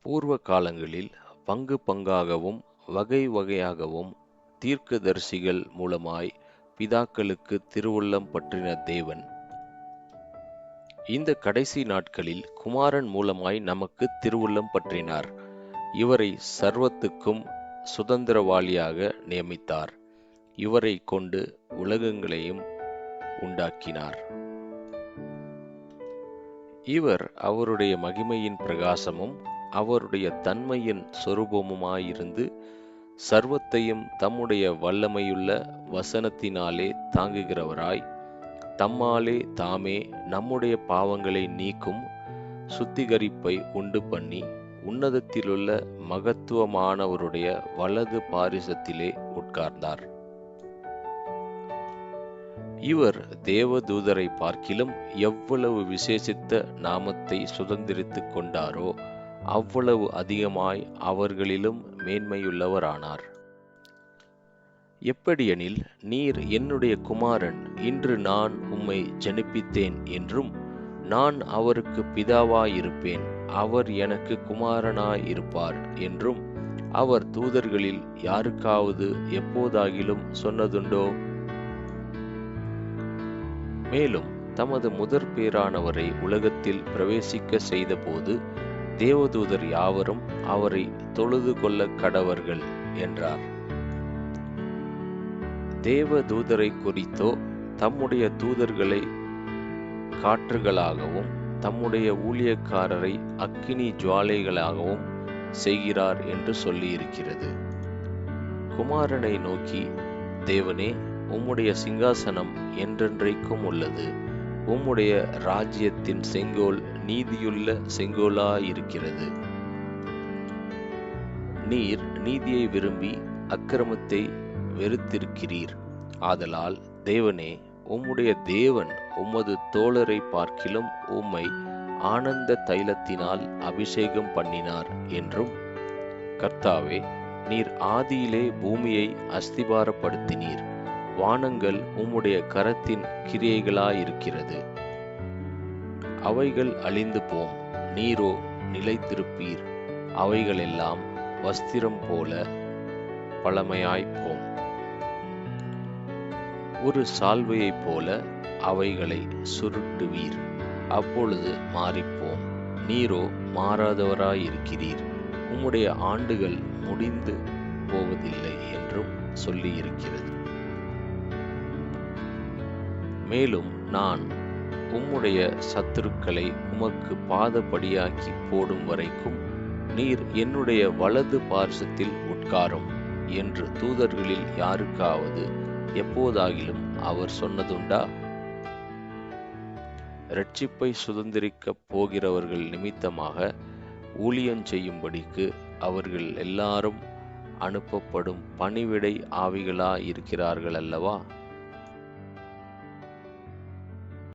பூர்வ காலங்களில் பங்கு பங்காகவும் வகை வகையாகவும் தீர்க்கதரிசிகள் மூலமாய் பிதாக்களுக்கு திருவுள்ளம் பற்றின தேவன், இந்த கடைசி நாட்களில் குமாரன் மூலமாய் நமக்கு திருவுள்ளம் பற்றினார். இவரை சர்வத்துக்கும் சுதந்திரவாளியாக நியமித்தார். இவரை கொண்டு உலகங்களையும் உண்டாக்கினார். இவர் அவருடைய மகிமையின் பிரகாசமும் அவருடைய தன்மையின் சொரூபமுமாயிருந்து சர்வத்தையும் தம்முடைய வல்லமையுள்ள வசனத்தினாலே தாங்குகிறவராய், தம்மாலே தாமே நம்முடைய பாவங்களை நீக்கும் சுத்திகரிப்பை உண்டு பண்ணி உன்னதத்திலுள்ள மகத்துவமானவருடைய வலது பாரிசத்திலே உட்கார்ந்தார். இவர் தேவதூதரை பார்க்கிலும் எவ்வளவு விசேஷித்த நாமத்தை சுதந்திரித்துக் கொண்டாரோ அவ்வளவு அதிகமாய் அவர்களிலும் மேன்மையுள்ளவரானார். எப்படியெனில், நீர் என்னுடைய குமாரன், இன்று நான் உம்மை ஜனிப்பித்தேன் என்றும், நான் அவருக்கு பிதாவாயிருப்பேன், அவர் எனக்கு குமாரனாயிருப்பார் என்றும் அவர் தூதர்களில் யாருக்காவது எப்போதாகிலும் சொன்னதுண்டோ? மேலும் தமது முதற் பேரானவரை உலகத்தில் பிரவேசிக்க செய்தபோது தேவதூதர் யாவரும் அவரை தொழுது கொள்ள கடவர்கள் என்றார். தேவதூதரை குறித்தோ, தம்முடைய தூதர்களை காற்றுகளாகவும் தம்முடைய ஊழியக்காரரை அக்கினி ஜுவாலைகளாகவும் செய்கிறார் என்று சொல்லியிருக்கிறது. குமாரனை நோக்கி, தேவனே, உம்முடைய சிங்காசனம் என்றென்றைக்கும் உள்ளது, உம்முடைய ராஜ்யத்தின் செங்கோல் நீதியுள்ள செங்கோலாயிருக்கிறது. நீர் நீதியை விரும்பி அக்கிரமத்தை வெறுத்திருக்கிறீர். ஆதலால் தேவனே, உம்முடைய தேவன் உமது தோழரை பார்க்கிலும் உம்மை ஆனந்த தைலத்தினால் அபிஷேகம் பண்ணினார் என்றும், கர்த்தாவே, நீர் ஆதியிலே பூமியை அஸ்திபாரப்படுத்தினீர், வானங்கள் உம்முடைய கரத்தின் கிரியைகளாயிருக்கிறது. அவைகள் அழிந்து போம், நீரோ நிலைத்திருப்பீர். அவைகளெல்லாம் வஸ்திரம் போல பழமையாய்ப்போம். ஒரு சால்வையைப் போல அவைகளை சுருட்டுவீர், அப்பொழுது மாறிப்போம். நீரோ மாறாதவராயிருக்கிறீர், உம்முடைய ஆண்டுகள் முடிந்து போவதில்லை என்றும் சொல்லியிருக்கிறது. மேலும் நான் உம்முடைய சத்துருக்களை உமக்கு பாதபடியாக்கி போடும் வரைக்கும் நீர் என்னுடைய வலது பார்சத்தில் உட்காரும் என்று தூதர்களில் யாருக்காவது எப்போதாகிலும் அவர் சொன்னதுண்டா? இரட்சிப்பை சுதந்திரிக்கப் போகிறவர்கள் நிமித்தமாக ஊழியம் செய்யும்படிக்கு அவர்கள் எல்லாரும் அனுப்பப்படும் பணிவிடை ஆவிகளா இருக்கிறார்கள் அல்லவா?